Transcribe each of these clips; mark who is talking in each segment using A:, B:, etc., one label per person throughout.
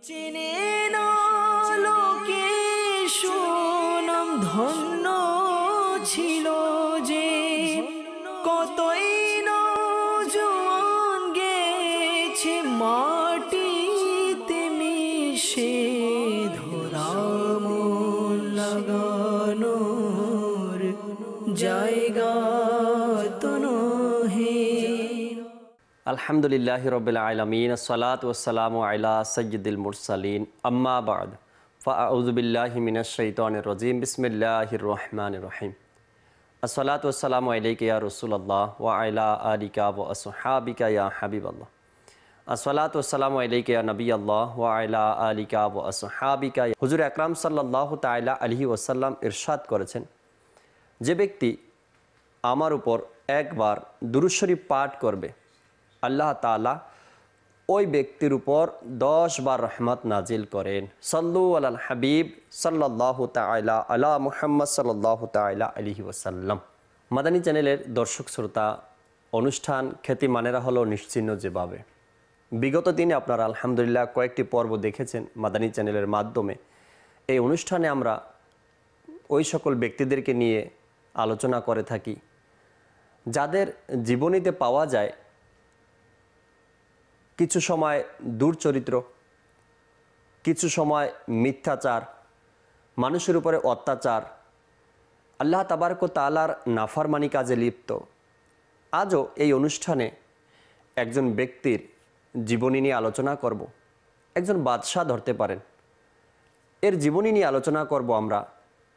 A: চিনে না লোকে সুনাম ধন্য ছিল যে, কতই নওজোয়ান গেছে মাটিতে মিশে, ধরা মন লাগানোর জায়গা তো নহে।
B: আলহামদুলিল্লাহি রাব্বিল আলামিন, আসসালাতু ওয়াসসালামু আলা সাইয়্যিদিল মুরসালিন, আম্মা বা'দ, ফাআউযু বিল্লাহি মিনাশ শাইতানির রাজীম, বিসমিল্লাহির রহমানির রহিম। আসসালাতু ওয়াসসালামু আলাইকা ইয়া রাসূলুল্লাহ ওয়া আলা আলিকা ওয়া আসহাবিকা ইয়া হাবিবাল্লাহ। আসসালাতু ওয়াসসালামু আলাইকা ইয়া নবিয়াল্লাহ ওয়া আলা আলিকা ওয়া আসহাবিকা। হুজুর আকরাম সাল্লাল্লাহু তাআলা আলাইহি ওয়াসাল্লাম ইরশাদ করেছেন, যে ব্যক্তি আমার উপর একবার দুরূদ শরীফ পাঠ করবে, আল্লাহ তাআলা ওই ব্যক্তির উপর 10 বার রহমত নাজিল করেন। সাল্লু আলাল হাবিব সাল্লাল্লাহু তাআলা আলা মুহাম্মদ সাল্লাল্লাহু তাআলা আলাইহি ওয়াসাল্লাম। মাদানী চ্যানেলের দর্শক শ্রোতা, অনুষ্ঠান খ্যাতিমানেরা হলো নিশ্চিহ্ন যেভাবে। বিগত দিনে আপনারা আলহামদুলিল্লাহ কয়েকটি পর্ব দেখেছেন মাদানী চ্যানেলের মাধ্যমে। এই অনুষ্ঠানে আমরা ওই সকল ব্যক্তিদেরকে নিয়ে আলোচনা করে থাকি যাদের জীবনীতে পাওয়া যায় কিছু সময় দুর্চরিত্র, কিছু সময় মিথ্যাচার, মানুষের উপরে অত্যাচার, আল্লাহ তাবারক ওয়া তাআলার নাফরমানি কাজে লিপ্ত। আজও এই অনুষ্ঠানে একজন ব্যক্তির জীবনী নিয়ে আলোচনা করব। একজন বাদশাহ ধরতে পারেন, এর জীবনী নিয়ে আলোচনা করব আমরা।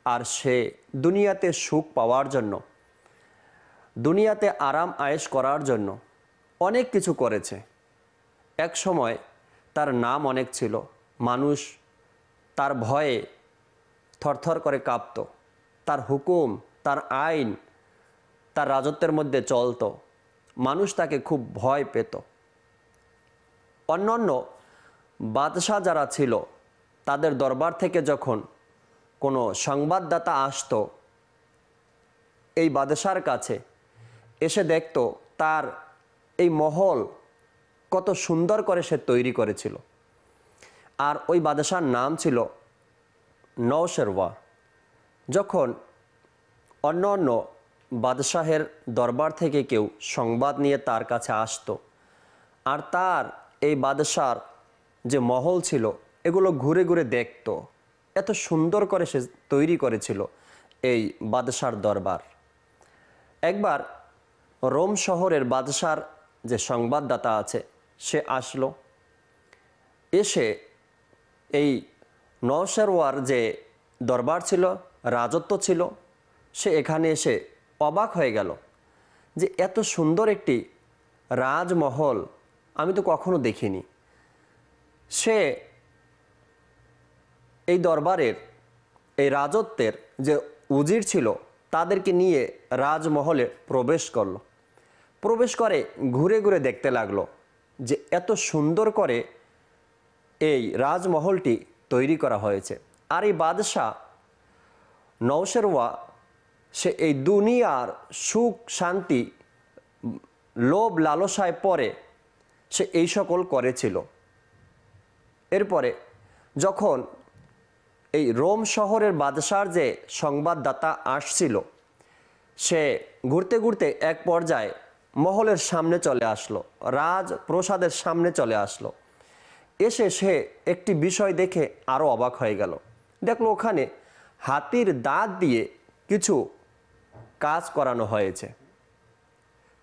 B: আর সে দুনিয়াতে সুখ পাওয়ার জন্য, দুনিয়াতে আরাম আয়েশ করার জন্য অনেক কিছু করেছে। এক সময় তার নাম অনেক ছিল, মানুষ তার ভয়ে থরথর করে কাঁপত, তার হুকুম, তার আইন, তার রাজত্বের মধ্যে চলত, মানুষ তাকে খুব ভয় পেত। অন্যান্য বাদশাহ যারা ছিল তাদের দরবার থেকে যখন কোনো সংবাদদাতা আসতো এই বাদশার কাছে, এসে দেখত তার এই মহল কত সুন্দর করে সে তৈরি করেছিল। আর ওই বাদশার নাম ছিল নওশেরওয়া। যখন অন্য অন্য বাদশাহের দরবার থেকে কেউ সংবাদ নিয়ে তার কাছে আসতো, আর তার এই বাদশার যে মহল ছিল এগুলো ঘুরে ঘুরে দেখত, এত সুন্দর করে সে তৈরি করেছিল এই বাদশার দরবার। একবার রোম শহরের বাদশার যে সংবাদদাতা আছে সে আসলো, এসে এই নওশেরওয়ার যে দরবার ছিল, রাজত্ব ছিল, সে এখানে এসে অবাক হয়ে গেল যে এত সুন্দর একটি রাজমহল আমি তো কখনো দেখিনি। সে এই দরবারের, এই রাজত্বের যে উজির ছিল তাদেরকে নিয়ে রাজমহলে প্রবেশ করলো। প্রবেশ করে ঘুরে ঘুরে দেখতে লাগলো যে এত সুন্দর করে এই রাজমহলটি তৈরি করা হয়েছে। আর এই বাদশাহ নওশেরওয়া সে এই দুনিয়ার সুখ শান্তি লোভ লালসায় পড়ে সে এই সকল করেছিল। এরপরে যখন এই রোম শহরের বাদশার যে সংবাদদাতা আসছিল, সে ঘুরতে ঘুরতে এক পর্যায়ে মহলের সামনে চলে আসলো, রাজপ্রসাদের সামনে চলে আসলো। এসে সে একটি বিষয় দেখে আরও অবাক হয়ে গেল। দেখলো ওখানে হাতির দাঁত দিয়ে কিছু কাজ করানো হয়েছে।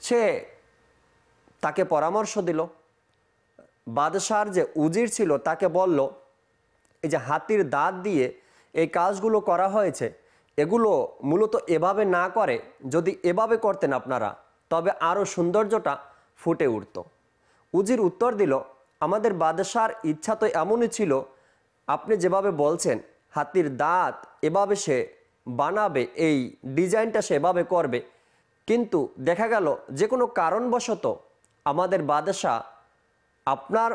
B: সে তাকে পরামর্শ দিল, বাদশার যে উজির ছিল তাকে বলল, এই যে হাতির দাঁত দিয়ে এই কাজগুলো করা হয়েছে, এগুলো মূলত এভাবে না করে যদি এভাবে করতেন আপনারা, তবে আরও সৌন্দর্যটা ফুটে উঠত। উজির উত্তর দিল, আমাদের বাদশার ইচ্ছা তো এমনই ছিল, আপনি যেভাবে বলছেন হাতির দাঁত এভাবে সে বানাবে, এই ডিজাইনটা সে এভাবে করবে, কিন্তু দেখা গেল যে কোনো কারণবশত আমাদের বাদশাহ আপনার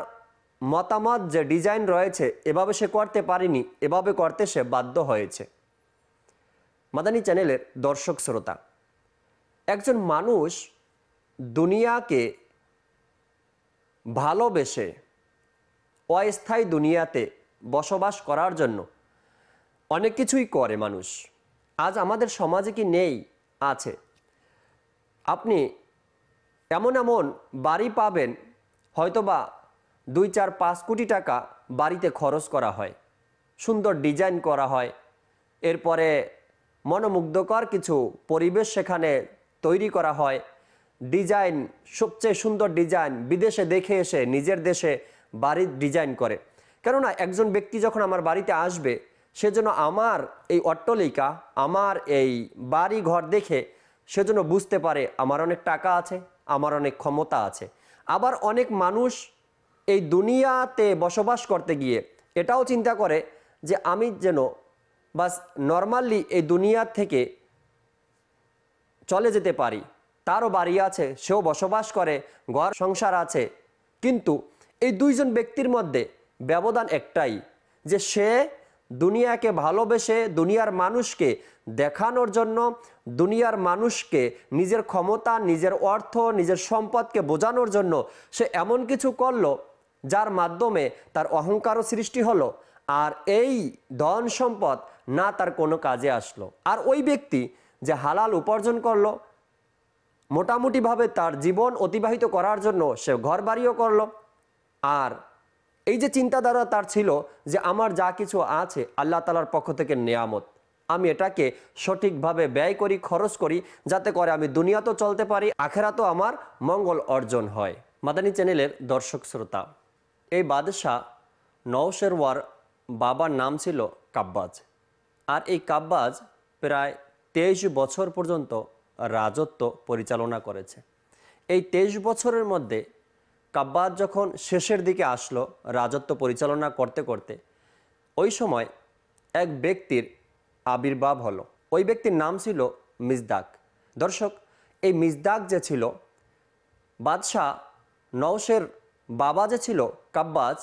B: মতামত যে ডিজাইন রয়েছে এভাবে সে করতে পারেনি, এভাবে করতে সে বাধ্য হয়েছে। মাদানী চ্যানেলের দর্শক শ্রোতা, একজন মানুষ দুনিয়াকে ভালোবেসে অস্থায়ী দুনিয়াতে বসবাস করার জন্য অনেক কিছুই করে মানুষ। আজ আমাদের সমাজে কি নেই? আছে। আপনি এমন এমন বাড়ি পাবেন, হয়তোবা 2-4-5 কোটি টাকা বাড়িতে খরচ করা হয়, সুন্দর ডিজাইন করা হয়, এরপরে মনোমুগ্ধকর কিছু পরিবেশ সেখানে তৈরি করা হয়, ডিজাইন, সবচেয়ে সুন্দর ডিজাইন বিদেশে দেখে এসে নিজের দেশে বাড়ির ডিজাইন করে। কেননা একজন ব্যক্তি যখন আমার বাড়িতে আসবে, সেজন্য আমার এই অট্টালিকা, আমার এই বাড়ি ঘর দেখে সেজন্য বুঝতে পারে আমার অনেক টাকা আছে, আমার অনেক ক্ষমতা আছে। আবার অনেক মানুষ এই দুনিয়াতে বসবাস করতে গিয়ে এটাও চিন্তা করে যে আমি যেন বাস নর্মালি এই দুনিয়া থেকে চলে যেতে পারি। তারও বাড়ি আছে, সেও বসবাস করে, ঘর সংসার আছে, কিন্তু এই দুইজন ব্যক্তির মধ্যে ব্যবধান একটাই, যে সে দুনিয়াকে ভালোবেসে দুনিয়ার মানুষকে দেখানোর জন্য, দুনিয়ার মানুষকে নিজের ক্ষমতা, নিজের অর্থ, নিজের সম্পদকে বোঝানোর জন্য সে এমন কিছু করলো যার মাধ্যমে তার অহংকারও সৃষ্টি হলো, আর এই ধন সম্পদ না তার কোনো কাজে আসলো। আর ওই ব্যক্তি যে হালাল উপার্জন করলো, মোটামুটিভাবে তার জীবন অতিবাহিত করার জন্য সে ঘর বাড়িও করলো, আর এই যে চিন্তাধারা তার ছিল যে আমার যা কিছু আছে আল্লাহ তাআলার পক্ষ থেকে নেয়ামত, আমি এটাকে সঠিকভাবে ব্যয় করি, খরচ করি, যাতে করে আমি দুনিয়াতেও চলতে পারি, আখেরাতেও আমার মঙ্গল অর্জন হয়। মাদানী চ্যানেলের দর্শক শ্রোতা, এই বাদশাহ নওশেরওয়ার বাবার নাম ছিল কাব্বাজ। আর এই কাব্বাজ প্রায় 23 বছর পর্যন্ত রাজত্ব পরিচালনা করেছে। এই 23 বছরের মধ্যে কাব্বাজ যখন শেষের দিকে আসলো রাজত্ব পরিচালনা করতে করতে, ওই সময় এক ব্যক্তির আবির্ভাব হলো। ওই ব্যক্তির নাম ছিল মিজদাক। দর্শক, এই মিজদাক যে ছিল, বাদশাহ নওশের বাবা যে ছিল কাব্বাজ,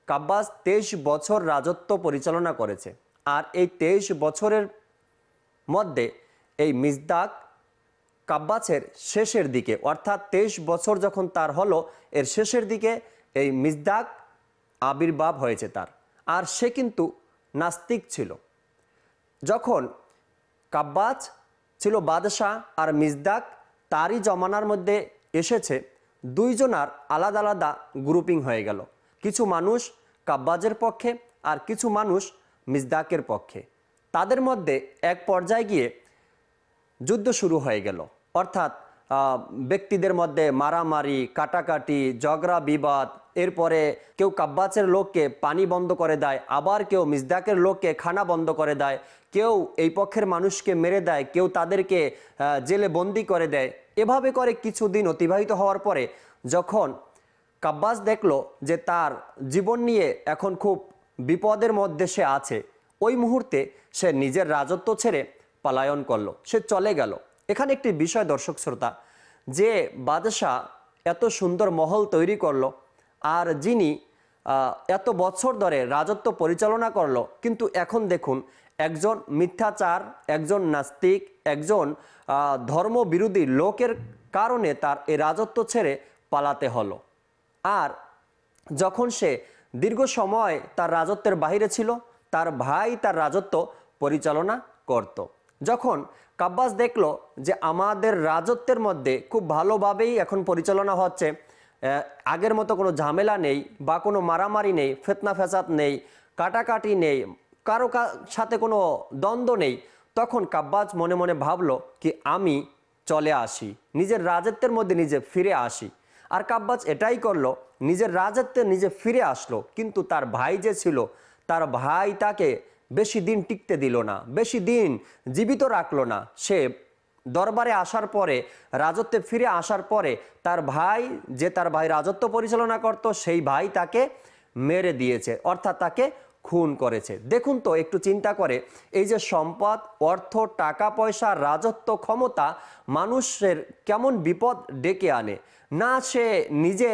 B: 23 বছর রাজত্ব পরিচালনা করেছে। আর এই 23 বছরের মধ্যে এই মিজদাক কাব্বাজের শেষের দিকে, অর্থাৎ 23 বছর যখন তার হলো, এর শেষের দিকে এই মিজদাক আবির্ভাব হয়েছে তার। আর সে কিন্তু নাস্তিক ছিল। যখন কাব্বাজ ছিল বাদশাহ আর মিজদাক তারই জমানার মধ্যে এসেছে, দুইজনার আলাদা আলাদা গ্রুপিং হয়ে গেল। কিছু মানুষ কাব্বাজের পক্ষে আর কিছু মানুষ মিজদাকের পক্ষে। তাদের মধ্যে এক পর্যায়ে গিয়ে যুদ্ধ শুরু হয়ে গেল, অর্থাৎ ব্যক্তিদের মধ্যে মারামারি, কাটাকাটি, ঝগড়া বিবাদ। এরপরে কেউ কাব্বাজের লোককে পানি বন্ধ করে দেয়, আবার কেউ মিজদাকের লোককে খানা বন্ধ করে দেয়, কেউ এই পক্ষের মানুষকে মেরে দেয়, কেউ তাদেরকে জেলে বন্দি করে দেয়। এভাবে করে কিছুদিন অতিবাহিত হওয়ার পরে যখন কাব্বাজ দেখলো যে তার জীবন নিয়ে এখন খুব বিপদের মধ্যে সে আছে, ওই মুহূর্তে সে নিজের রাজত্ব ছেড়ে পলায়ন করলো, সে চলে গেল। এখানে একটি বিষয় দর্শক শ্রোতা, যে বাদশাহ এত সুন্দর মহল তৈরি করলো, আর যিনি এত বছর ধরে রাজত্ব পরিচালনা করলো, কিন্তু এখন দেখুন একজন মিথ্যাচার, একজন নাস্তিক, একজন ধর্মবিরোধী লোকের কারণে তার এই রাজত্ব ছেড়ে পালাতে হলো। আর যখন সে দীর্ঘ সময় তার রাজত্বের বাইরে ছিল, তার ভাই তার রাজত্ব পরিচালনা করত। যখন কাব্বাজ দেখলো যে আমাদের রাজত্বের মধ্যে খুব ভালোভাবেই এখন পরিচালনা হচ্ছে, আগের মতো কোনো ঝামেলা নেই বা কোনো মারামারি নেই, ফিতনা ফ্যাসাদ নেই, কাটাকাটি নেই, কারো সাথে কোনো দ্বন্দ্ব নেই, তখন কাব্বাজ মনে মনে ভাবলো কি আমি চলে আসি, নিজের রাজত্বের মধ্যে নিজে ফিরে আসি। আর কাব্বাজ এটাই করলো, নিজের রাজত্বে নিজে ফিরে আসলো। কিন্তু তার ভাই যে ছিল, তার ভাই তাকে বেশি দিন টিকতে দিল না, বেশি দিন জীবিত রাখলো না। সে দরবারে আসার পরে, রাজত্বে ফিরে আসার পরে তার ভাই, যে তার ভাই রাজত্ব পরিচালনা করত, সেই ভাই তাকে মেরে দিয়েছে, অর্থাৎ তাকে খুন করেছে। দেখুন তো, একটু চিন্তা করে, এই যে সম্পদ, অর্থ, টাকা পয়সা, রাজত্ব, ক্ষমতা মানুষের কেমন বিপদ ডেকে আনে। না সে নিজে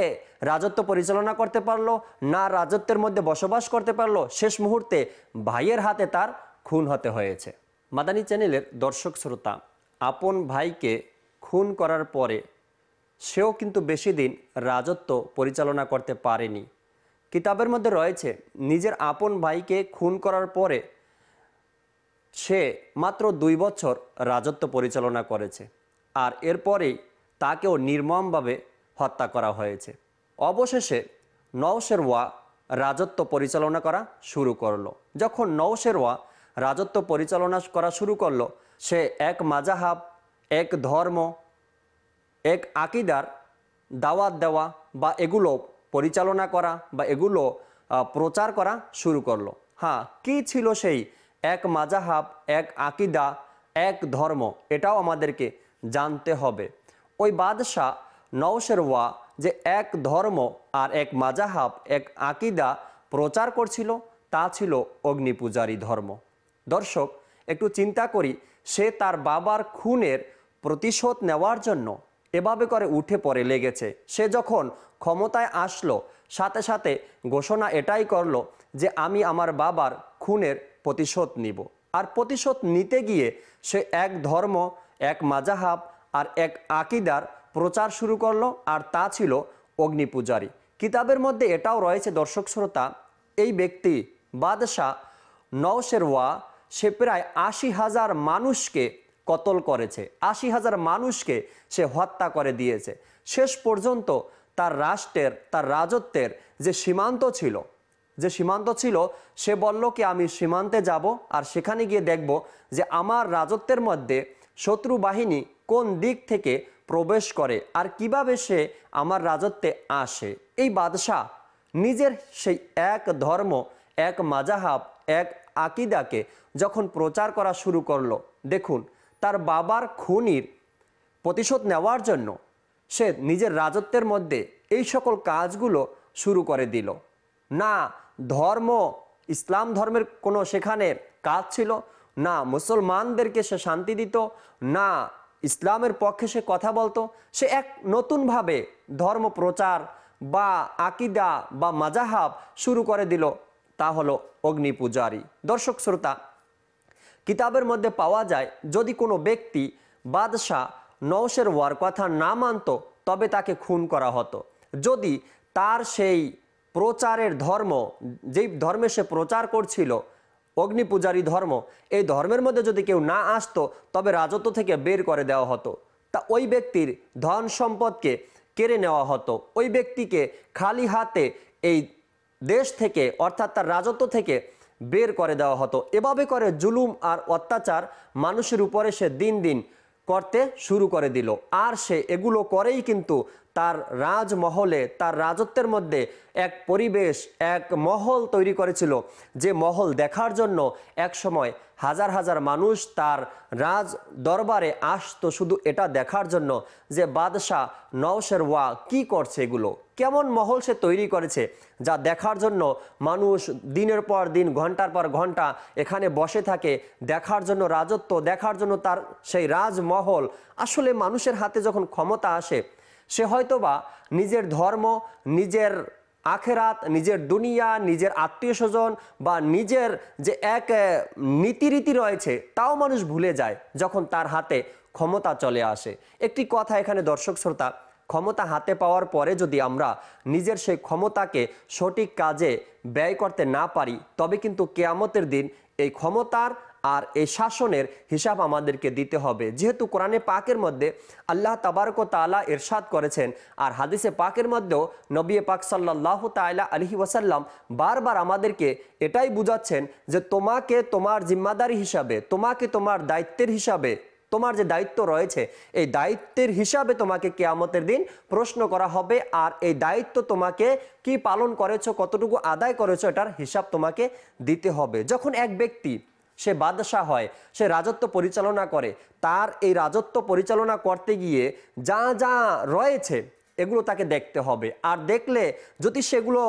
B: রাজত্ব পরিচালনা করতে পারলো, না রাজত্বের মধ্যে বসবাস করতে পারলো, শেষ মুহূর্তে ভাইয়ের হাতে তার খুন হতে হয়েছে। মাদানী চ্যানেলের দর্শক শ্রোতা, আপন ভাইকে খুন করার পরে সেও কিন্তু বেশি দিন রাজত্ব পরিচালনা করতে পারেনি। কিতাবের মধ্যে রয়েছে নিজের আপন ভাইকে খুন করার পরে সে মাত্র 2 বছর রাজত্ব পরিচালনা করেছে, আর এরপরেই তাকেও নির্মমভাবে হত্যা করা হয়েছে। অবশেষে নওশেরওয়া রাজত্ব পরিচালনা করা শুরু করলো। যখন নওশেরওয়া রাজত্ব পরিচালনা করা শুরু করলো, সে এক মাযহাব, এক ধর্ম, এক আকীদার দাওয়াত দেওয়া বা এগুলো পরিচালনা করা বা এগুলো প্রচার করা শুরু করলো। হ্যাঁ, কি ছিল সেই এক মাযহাব, এক আকীদা, এক ধর্ম, এটাও আমাদেরকে জানতে হবে। ওই বাদশাহ নওশেরওয়া যে এক ধর্ম আর এক মাযহাব, এক আকীদা প্রচার করছিল, তা ছিল অগ্নিপূজারী ধর্ম। দর্শক, একটু চিন্তা করি, সে তার বাবার খুনের প্রতিশোধ নেওয়ার জন্য এভাবে করে উঠে পড়ে লেগেছে। সে যখন ক্ষমতায় আসলো, সাথে সাথে ঘোষণা এটাই করলো যে আমি আমার বাবার খুনের প্রতিশোধ নিব। আর প্রতিশোধ নিতে গিয়ে সে এক ধর্ম, এক মাযহাব আর এক আকীদার প্রচার শুরু করলো, আর তা ছিল অগ্নিপূজারী। কিতাবের মধ্যে এটাও রয়েছে দর্শক শ্রোতা, এই ব্যক্তি বাদশাহ নওশেরওয়া সে প্রায় 80,000 মানুষকে কতল করেছে, 80,000 মানুষকে সে হত্যা করে দিয়েছে। শেষ পর্যন্ত তার রাষ্ট্রের, তার রাজত্বের যে সীমান্ত ছিল, সে বলল কি আমি সীমান্তে যাব আর সেখানে গিয়ে দেখব যে আমার রাজত্বের মধ্যে শত্রু বাহিনী কোন দিক থেকে প্রবেশ করে আর কিভাবে সে আমার রাজত্বে আসে। এই বাদশাহ নিজের সেই এক ধর্ম, এক মাযহাব, এক আকীদাকে যখন প্রচার করা শুরু করলো, দেখুন তার বাবার খুনির প্রতিশোধ নেওয়ার জন্য সে নিজের রাজত্বের মধ্যে এই সকল কাজগুলো শুরু করে দিল। না ধর্ম, ইসলাম ধর্মের কোনো সেখানে কাজ ছিল, না মুসলমানদেরকে সে শান্তি দিত, না ইসলামের পক্ষে সে কথা বলতো। সে এক নতুনভাবে ধর্ম প্রচার বা আকীদা বা মাযহাব শুরু করে দিল, তা হলো অগ্নিপূজারী। দর্শক শ্রোতা, কিতাবের মধ্যে পাওয়া যায় যদি কোনো ব্যক্তি বাদশাহ নওশেরওয়ার কথা না মানত, তবে তাকে খুন করা হতো। যদি তার সেই প্রচারের ধর্ম, যেই ধর্মে সে প্রচার করছিল, অগ্নিপূজারী ধর্ম, এই ধর্মের মধ্যে যদি কেউ না আসতো, তবে রাজত্ব থেকে বের করে দেওয়া হতো। তা ওই ব্যক্তির ধন সম্পদকে কেড়ে নেওয়া হতো, ওই ব্যক্তিকে খালি হাতে এই দেশ থেকে অর্থাৎ তার রাজত্ব থেকে বের করে দেওয়া হতো। এভাবে করে জুলুম আর অত্যাচার মানুষের উপরে সে দিন দিন করতে শুরু করে দিল। আর সে এগুলো করেই কিন্তু তার রাজমহলে, তার রাজত্বের মধ্যে এক পরিবেশ, এক মহল তৈরি করেছিল, যে মহল দেখার জন্য এক সময় হাজার হাজার মানুষ তার রাজ দরবারে আসতো শুধু এটা দেখার জন্য যে বাদশাহ নওশেরওয়া কি করছে, এগুলো কেমন মহল সে তৈরি করেছে, যা দেখার জন্য মানুষ দিনের পর দিন, ঘন্টার পর ঘন্টা এখানে বসে থাকে দেখার জন্য, রাজত্ব দেখার জন্য তার সেই রাজমহল। আসলে মানুষের হাতে যখন ক্ষমতা আসে, সে হয়তোবা নিজের ধর্ম, নিজের আখেরাত, নিজের দুনিয়া, নিজের আত্মীয় স্বজন বা নিজের যে এক নীতিরীতি রয়েছে, তাও মানুষ ভুলে যায় যখন তার হাতে ক্ষমতা চলে আসে। একটি কথা এখানে দর্শক শ্রোতা, ক্ষমতা হাতে পাওয়ার পরে যদি আমরা নিজের সেই ক্ষমতাকে সঠিক কাজে ব্যয় করতে না পারি, তবে কিন্তু কিয়ামতের দিন এই ক্ষমতার আর এই শাসনের হিসাব আমাদেরকে দিতে হবে। যেহেতু কোরআনে পাকের মধ্যে আল্লাহ তাবারক ওয়া তাআলা ইরশাদ করেছেন, আর হাদিসে পাকের মধ্যেও নবী পাক সাল্লাল্লাহু তাআলা আলাইহি ওয়াসাল্লাম বারবার আমাদেরকে এটাই বুঝাচ্ছেন যে তোমাকে তোমার জিম্মাদারি হিসাবে, তোমাকে তোমার দায়িত্বের হিসাবে, তোমার যে দায়িত্ব রয়েছে এই দায়িত্বের হিসাবে তোমাকে কিয়ামতের দিন প্রশ্ন করা হবে। আর এই দায়িত্ব তোমাকে কি পালন করেছো, কতটুকু আদায় করেছো, এটার হিসাব তোমাকে দিতে হবে। যখন এক ব্যক্তি সে বাদশাহ হয়, সে রাজত্ব পরিচালনা করে, তার এই রাজত্ব পরিচালনা করতে গিয়ে যা যা রয়েছে এগুলো তাকে দেখতে হবে। আর দেখলে যদি সেগুলো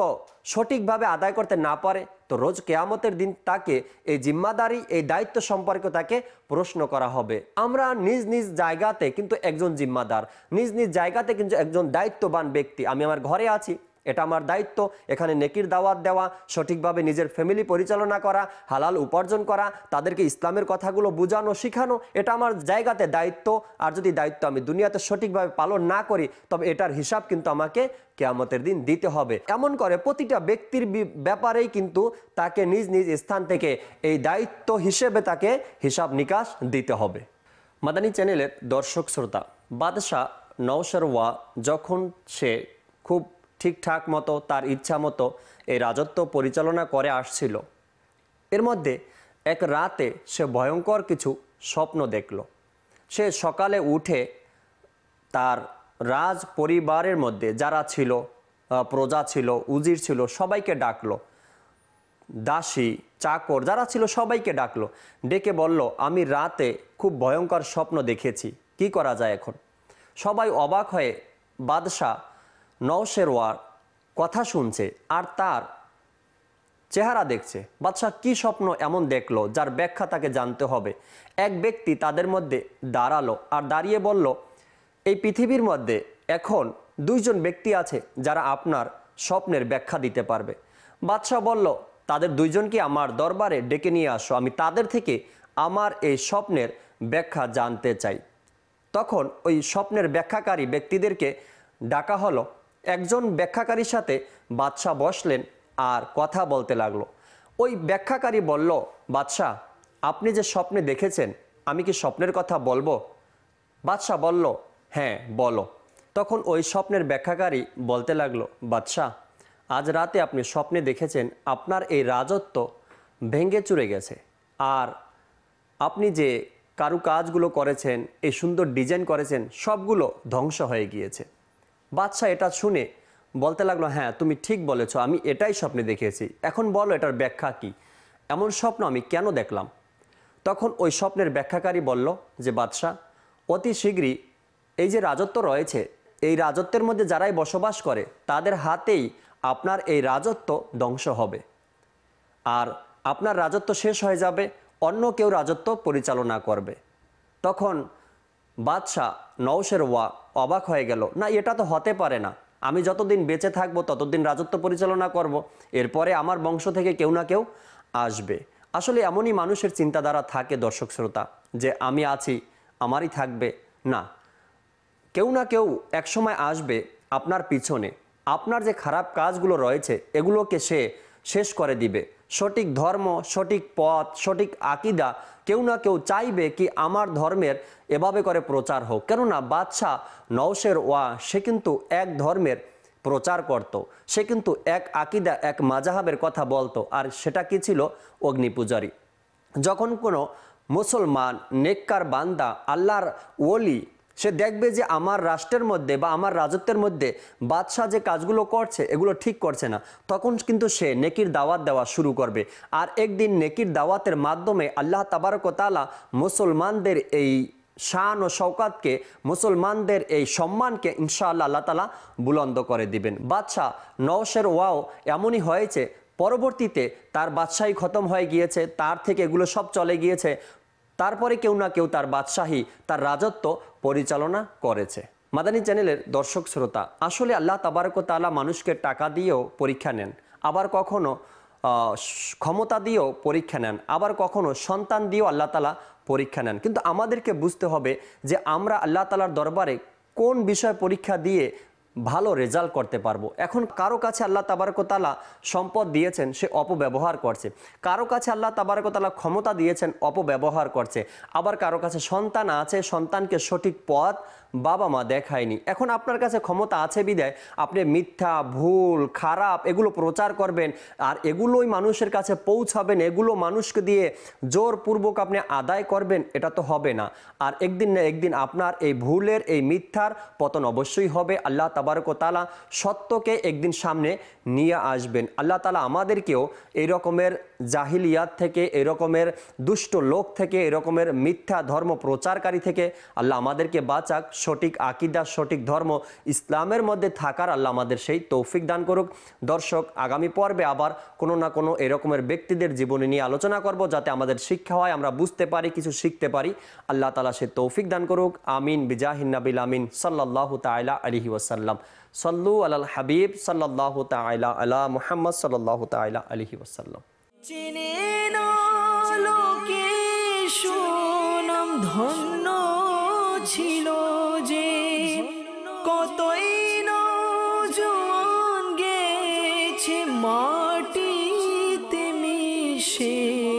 B: সঠিকভাবে আদায় করতে না পারে, তো রোজ কিয়ামতের দিন তাকে এই জিম্মাদারি, এই দায়িত্ব সম্পর্কে তাকে প্রশ্ন করা হবে। আমরা নিজ নিজ জায়গাতে কিন্তু একজন জিম্মাদার, নিজ নিজ জায়গাতে কিন্তু একজন দায়িত্ববান ব্যক্তি। আমি আমার ঘরে আছি, এটা আমার দায়িত্ব। এখানে নেকির দাওয়াত দেওয়া, সঠিকভাবে নিজের ফ্যামিলি পরিচালনা করা, হালাল উপার্জন করা, তাদেরকে ইসলামের কথাগুলো বোঝানো, শেখানো, এটা আমার জায়গাতে দায়িত্ব। আর যদি দায়িত্ব আমি দুনিয়াতে সঠিকভাবে পালন না করি, তবে এটার হিসাব কিন্তু আমাকে কিয়ামতের দিন দিতে হবে। এমন করে প্রতিটা ব্যক্তির ব্যাপারেই কিন্তু তাকে নিজ নিজ স্থান থেকে এই দায়িত্ব হিসেবে তাকে হিসাব নিকাশ দিতে হবে। মাদানী চ্যানেলের দর্শক শ্রোতা, বাদশাহ নওশেরওয়া যখন সে খুব ঠিকঠাক মতো তার ইচ্ছা মতো এই রাজত্ব পরিচালনা করে আসছিল, এর মধ্যে এক রাতে সে ভয়ঙ্কর কিছু স্বপ্ন দেখল। সে সকালে উঠে তার রাজ পরিবারের মধ্যে যারা ছিল, প্রজা ছিল, উজির ছিল, সবাইকে ডাকলো, দাসী চাকর যারা ছিল সবাইকে ডাকলো, ডেকে বলল, আমি রাতে খুব ভয়ঙ্কর স্বপ্ন দেখেছি, কি করা যায় এখন? সবাই অবাক হয়ে বাদশাহ নওশেরওয়ার কথা শুনছে আর তার চেহারা দেখছে। বাদশাহ কি স্বপ্ন এমন দেখলো যার ব্যাখ্যা তাকে জানতে হবে। এক ব্যক্তি তাদের মধ্যে দাঁড়ালো আর দাঁড়িয়ে বলল, এই পৃথিবীর মধ্যে এখন দুইজন ব্যক্তি আছে যারা আপনার স্বপ্নের ব্যাখ্যা দিতে পারবে। বাদশাহ বলল, তাদের দুইজনকে আমার দরবারে ডেকে নিয়ে আসো, আমি তাদের থেকে আমার এই স্বপ্নের ব্যাখ্যা জানতে চাই। তখন ওই স্বপ্নের ব্যাখ্যাকারী ব্যক্তিদেরকে ডাকা হলো। একজন ব্যাখ্যাকারীর সাথে বাদশাহ বসলেন আর কথা বলতে লাগলো। ওই ব্যাখ্যাকারী বলল, বাদশাহ, আপনি যে স্বপ্নে দেখেছেন, আমি কি স্বপ্নের কথা বলবো? বাদশাহ বলল, হ্যাঁ বলো। তখন ওই স্বপ্নের ব্যাখ্যাকারী বলতে লাগলো, বাদশাহ, আজ রাতে আপনি স্বপ্নে দেখেছেন আপনার এই রাজত্ব ভেঙে চুরে গেছে, আর আপনি যে কারুকাজগুলো করেছেন, এই সুন্দর ডিজাইন করেছেন, সবগুলো ধ্বংস হয়ে গিয়েছে। বাদশাহ এটা শুনে বলতে লাগলো, হ্যাঁ তুমি ঠিক বলেছ, আমি এটাই স্বপ্নে দেখেছি, এখন বলো এটার ব্যাখ্যা কি, এমন স্বপ্ন আমি কেন দেখলাম? তখন ওই স্বপ্নের ব্যাখ্যাকারী বলল যে, বাদশাহ, অতি শীঘ্রই এই যে রাজত্ব রয়েছে, এই রাজত্বের মধ্যে যারাই বসবাস করে তাদের হাতেই আপনার এই রাজত্ব ধ্বংস হবে, আর আপনার রাজত্ব শেষ হয়ে যাবে, অন্য কেউ রাজত্ব পরিচালনা করবে। তখন বাদশাহ নওশেরওয়া অবাক হয়ে গেল, না এটা তো হতে পারে না, আমি যতদিন বেঁচে থাকবো ততদিন রাজত্ব পরিচালনা করব, এরপরে আমার বংশ থেকে কেউ না কেউ আসবে। আসলে এমনই মানুষের চিন্তাধারা থাকে দর্শক শ্রোতা, যে আমি আছি আমারই থাকবে, না, কেউ না কেউ একসময় আসবে আপনার পিছনে, আপনার যে খারাপ কাজগুলো রয়েছে এগুলোকে সে শেষ করে দিবে। সঠিক ধর্ম, সঠিক পথ, সঠিক আকীদা কেউ না কেউ চাইবে কি আমার ধর্মের এভাবে করে প্রচার হোক। কেননা বাদশাহ নওশেরওয়া সে কিন্তু এক ধর্মের প্রচার করত, সে কিন্তু এক আকীদা, এক মাযহাবের কথা বলতো, আর সেটা কি ছিল? অগ্নিপূজারী। যখন কোনো মুসলমান নেককার বান্দা, আল্লাহর ওলি, সে দেখবে যে আমার রাষ্ট্রের মধ্যে বা আমার রাজত্বের মধ্যে বাদশাহ যে কাজগুলো করছে এগুলো ঠিক করছে না, তখন কিন্তু সে নেকির দাওয়াত দেওয়া শুরু করবে। আর একদিন নেকির দাওয়াতের মাধ্যমে আল্লাহ তাবারক ওয়া তাআলা মুসলমানদের এই শান ও শওকাতকে, মুসলমানদের এই সম্মানকে ইনশাআল্লাহ আল্লাহ তাআলা বুলন্দ করে দিবেন। বাদশাহ নওশেরওয়াও এমনই হয়েছে, পরবর্তীতে তার বাদশাহী খতম হয়ে গিয়েছে, তার থেকে এগুলো সব চলে গিয়েছে, তারপরে কেউ না কেউ তার বাদশাহী, তার রাজত্ব পরিচালনা করেছে। মাদানী চ্যানেলের দর্শক শ্রোতা, আসলে আল্লাহ তাবারক ওয়া তাআলা মানুষকে টাকা দিয়েও পরীক্ষা নেন, আবার কখনো ক্ষমতা দিয়েও পরীক্ষা নেন, আবার কখনো সন্তান দিয়েও আল্লাহ তাআলা পরীক্ষা নেন। কিন্তু আমাদেরকে বুঝতে হবে যে আমরা আল্লাহ তাআলার দরবারে কোন বিষয় পরীক্ষা দিয়ে ভালো রেজাল্ট করতে পারবো। এখন কারো কাছে আল্লাহ তাবারক ওয়া তাআলা সম্পদ দিয়েছেন, সে অপব্যবহার করছে, কারো কাছে আল্লাহ তাবারক ওয়া তাআলা ক্ষমতা দিয়েছেন, অপব্যবহার করছে, আবার কারো কাছে সন্তান আছে, সন্তানকে সঠিক পথ বাবা মা দেখায়নি। এখন আপনার কাছে ক্ষমতা আছে বিদায় আপনি মিথ্যা, ভুল, খারাপ এগুলো প্রচার করবেন, আর এগুলোই মানুষের কাছে পৌঁছাবেন, এগুলো মানুষকে দিয়ে জোরপূর্বক আপনি আদায় করবেন, এটা তো হবে না। আর একদিন না একদিন আপনার এই ভুলের, এই মিথ্যার পতন অবশ্যই হবে। আল্লাহ তাবারক ওয়া তাআলা সত্যকে একদিন সামনে নিয়ে আসবেন। আল্লাহ তাআলা আমাদেরকেও এই রকমের জাহিলিয়াত থেকে, এই রকমের দুষ্ট লোক থেকে, এই রকমের মিথ্যা ধর্ম প্রচারকারী থেকে আল্লাহ আমাদেরকে বাঁচাক। সঠিক আকীদা, সঠিক ধর্ম ইসলামের মধ্যে থাকার আল্লাহ আমাদের সেই তৌফিক দান করুক। দর্শক, আগামী পর্বে আবার কোনো না কোনো এরকমের ব্যক্তিদের জীবনী নিয়ে আলোচনা করব, যাতে আমাদের শিক্ষা হয়, আমরা বুঝতে পারি, কিছু শিখতে পারি। আল্লাহ তাআলা সেই তৌফিক দান করুক। আমিন বিজাহিন নাবিল আমিন সাল্লাল্লাহু তাআলা আলাইহি ওয়াসাল্লাম। ওয়াসাল্লাম। সাল্লু আলাল হাবিব সাল্লাল্লাহু তাআলা আলা মুহাম্মদ সাল্লাল্লাহু তাআলা আলাইহি ওয়াসাল্লাম।
A: চিনে না লোকে সুনাম ধন্য ছিল যে, কতই নওজোয়ান গেছে মাটিতে মিশে।